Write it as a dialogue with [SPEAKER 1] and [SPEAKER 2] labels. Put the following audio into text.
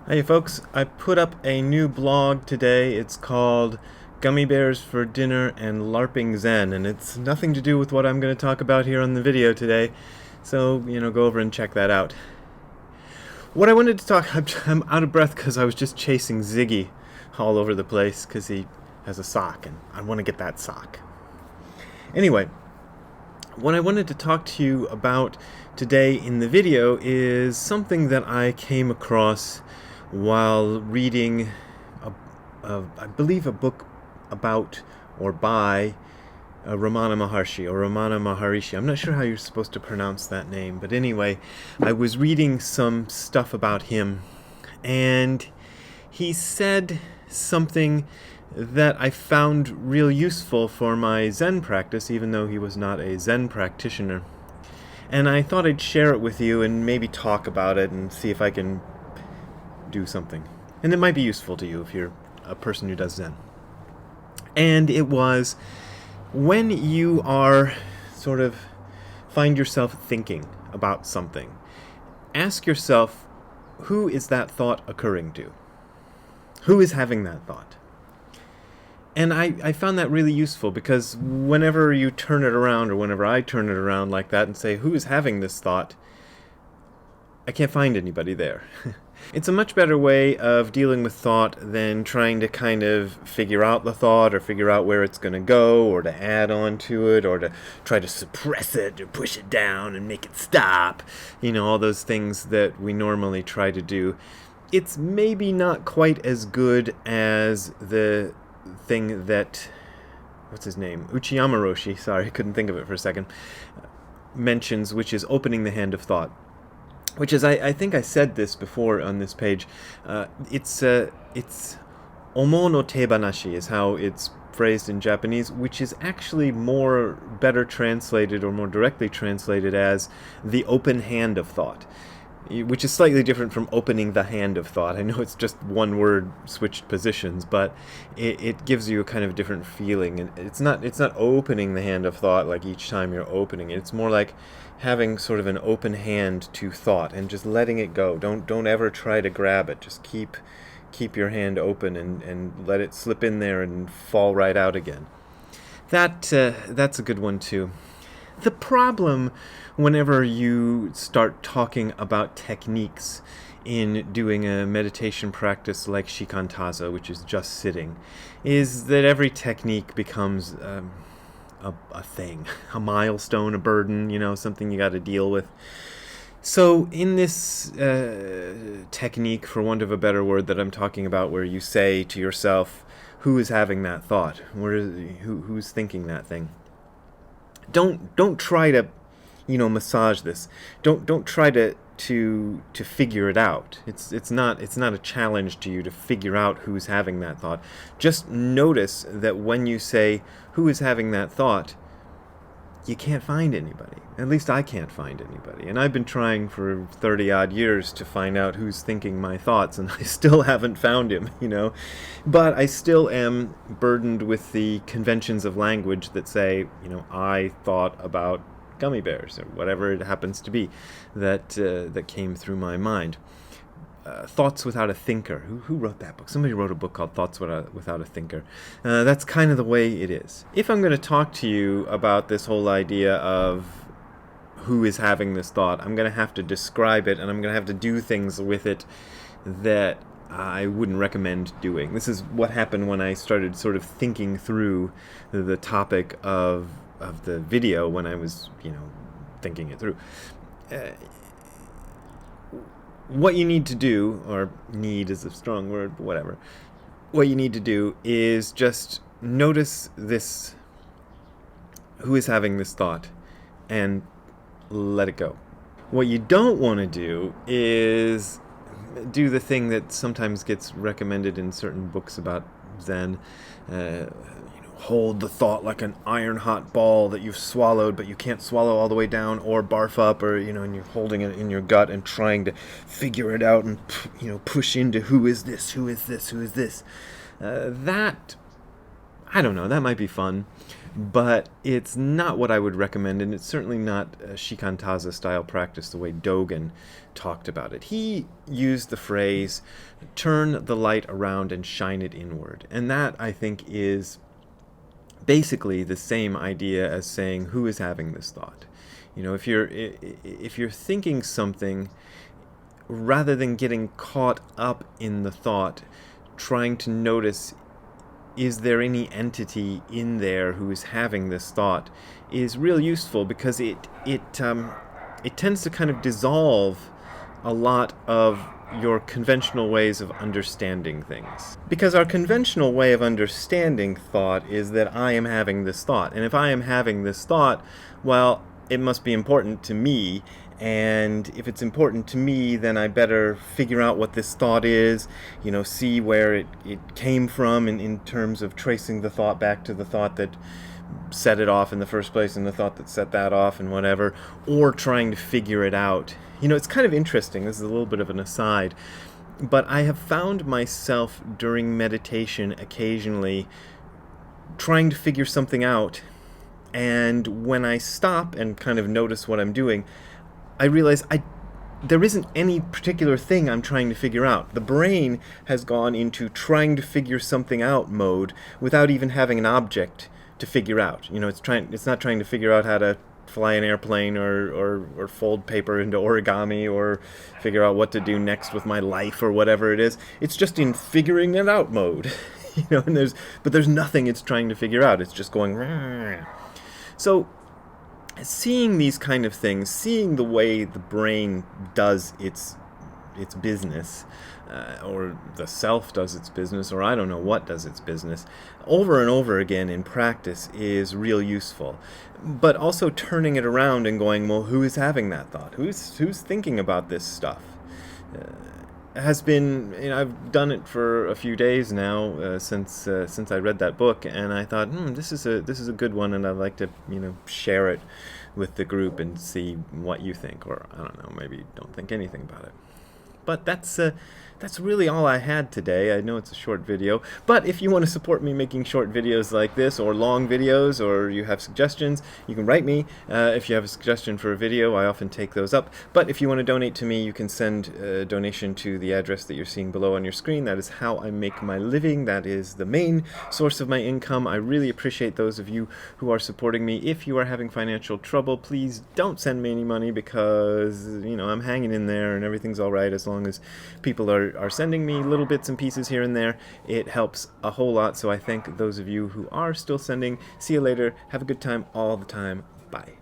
[SPEAKER 1] Hey folks, I put up a new blog today. It's called Gummy Bears for Dinner and LARPing Zen, and it's nothing to do with what I'm going to talk about here on the video today. So, go over and check that out. What I wanted to talk, I'm out of breath because I was just chasing Ziggy all over the place because he has a sock and I want to get that sock. Anyway, what I wanted to talk to you about today in the video is something that I came across while reading, I believe, a book about or by Ramana Maharshi or Ramana Maharishi. I'm not sure how you're supposed to pronounce that name, but anyway, I was reading some stuff about him, and he said something that I found real useful for my Zen practice, even though he was not a Zen practitioner. And I thought I'd share it with you and maybe talk about it and see if I can do something. And it might be useful to you if you're a person who does Zen. And it was, when you are sort of find yourself thinking about something, ask yourself, who is that thought occurring to? Who is having that thought? And I found that really useful because whenever you turn it around, or whenever I turn it around like that and say, who is having this thought? I can't find anybody there. It's a much better way of dealing with thought than trying to kind of figure out the thought or figure out where it's going to go or to add on to it or to try to suppress it or push it down and make it stop. All those things that we normally try to do. It's maybe not quite as good as the thing that, what's his name? Uchiyama Roshi, sorry, I couldn't think of it for a second, mentions, which is opening the hand of thought. Which is, I think I said this before on this page, it's omo no tebanashi is how it's phrased in Japanese, which is actually better translated or more directly translated as the open hand of thought, which is slightly different from opening the hand of thought. I know it's just one word switched positions, but it gives you a kind of different feeling. And it's not opening the hand of thought like each time you're opening it. It's more like having sort of an open hand to thought and just letting it go. Don't ever try to grab it. Just keep your hand open and let it slip in there and fall right out again. That's a good one too. The problem whenever you start talking about techniques in doing a meditation practice like shikantaza, which is just sitting, is that every technique becomes a thing, a milestone, a burden, something you got to deal with. So in this technique, for want of a better word, that I'm talking about, where you say to yourself, who is having that thought? Who's thinking that thing? Don't try to, massage this. Don't try to figure it out. It's not a challenge to you to figure out who's having that thought. Just notice that when you say who is having that thought, you can't find anybody. At least I can't find anybody. And I've been trying for 30 odd years to find out who's thinking my thoughts, and I still haven't found him, But I still am burdened with the conventions of language that say, I thought about gummy bears, or whatever it happens to be that came through my mind. Thoughts Without a Thinker. Who wrote that book? Somebody wrote a book called Thoughts Without a Thinker. That's kind of the way it is. If I'm going to talk to you about this whole idea of who is having this thought, I'm going to have to describe it, and I'm going to have to do things with it that I wouldn't recommend doing. This is what happened when I started sort of thinking through the topic of the video when I was, thinking it through. What you need to do, or need is a strong word, but whatever. What you need to do is just notice this, who is having this thought, and let it go. What you don't want to do is do the thing that sometimes gets recommended in certain books about Zen. Hold the thought like an iron-hot ball that you've swallowed, but you can't swallow all the way down, or barf up, or, and you're holding it in your gut and trying to figure it out and, push into who is this. That I don't know, that might be fun, but it's not what I would recommend, and it's certainly not a shikantaza style practice the way Dogen talked about it. He used the phrase, turn the light around and shine it inward, and that, I think, is basically the same idea as saying, who is having this thought? You know, if you're thinking something, rather than getting caught up in the thought, trying to notice, is there any entity in there who is having this thought, is real useful, because it tends to kind of dissolve a lot of your conventional ways of understanding things. Because our conventional way of understanding thought is that I am having this thought, and if I am having this thought, well, it must be important to me, and if it's important to me, then I better figure out what this thought is, you know, see where it came from in terms of tracing the thought back to the thought that set it off in the first place and the thought that set that off and whatever, or trying to figure it out. You know, it's kind of interesting, this is a little bit of an aside, but I have found myself during meditation occasionally trying to figure something out, and when I stop and kind of notice what I'm doing, I realize there isn't any particular thing I'm trying to figure out. The brain has gone into trying to figure something out mode without even having an object to figure out. You know, it's not trying to figure out how to fly an airplane or fold paper into origami or figure out what to do next with my life or whatever it is. It's just in figuring it out mode. You know, and there's nothing it's trying to figure out. It's just going rah. So seeing these kind of things, seeing the way the brain does its business, or the self does its business, or I don't know what does its business, over and over again in practice is real useful. But also turning it around and going, well, who is having that thought? Who's thinking about this stuff? Has been, you know, I've done it for a few days now, since I read that book, and I thought, this is a good one, and I'd like to, you know, share it with the group and see what you think, or I don't know, maybe don't think anything about it. But that's really all I had today. I know it's a short video, but if you want to support me making short videos like this, or long videos, or you have suggestions, you can write me. If you have a suggestion for a video, I often take those up. But if you want to donate to me, you can send a donation to the address that you're seeing below on your screen. That is how I make my living. That is the main source of my income. I really appreciate those of you who are supporting me. If you are having financial trouble, please don't send me any money, because, you know, I'm hanging in there and everything's all right as long as people are sending me little bits and pieces here and there. It helps a whole lot, so I thank those of you who are still sending. See you later. Have a good time all the time. Bye.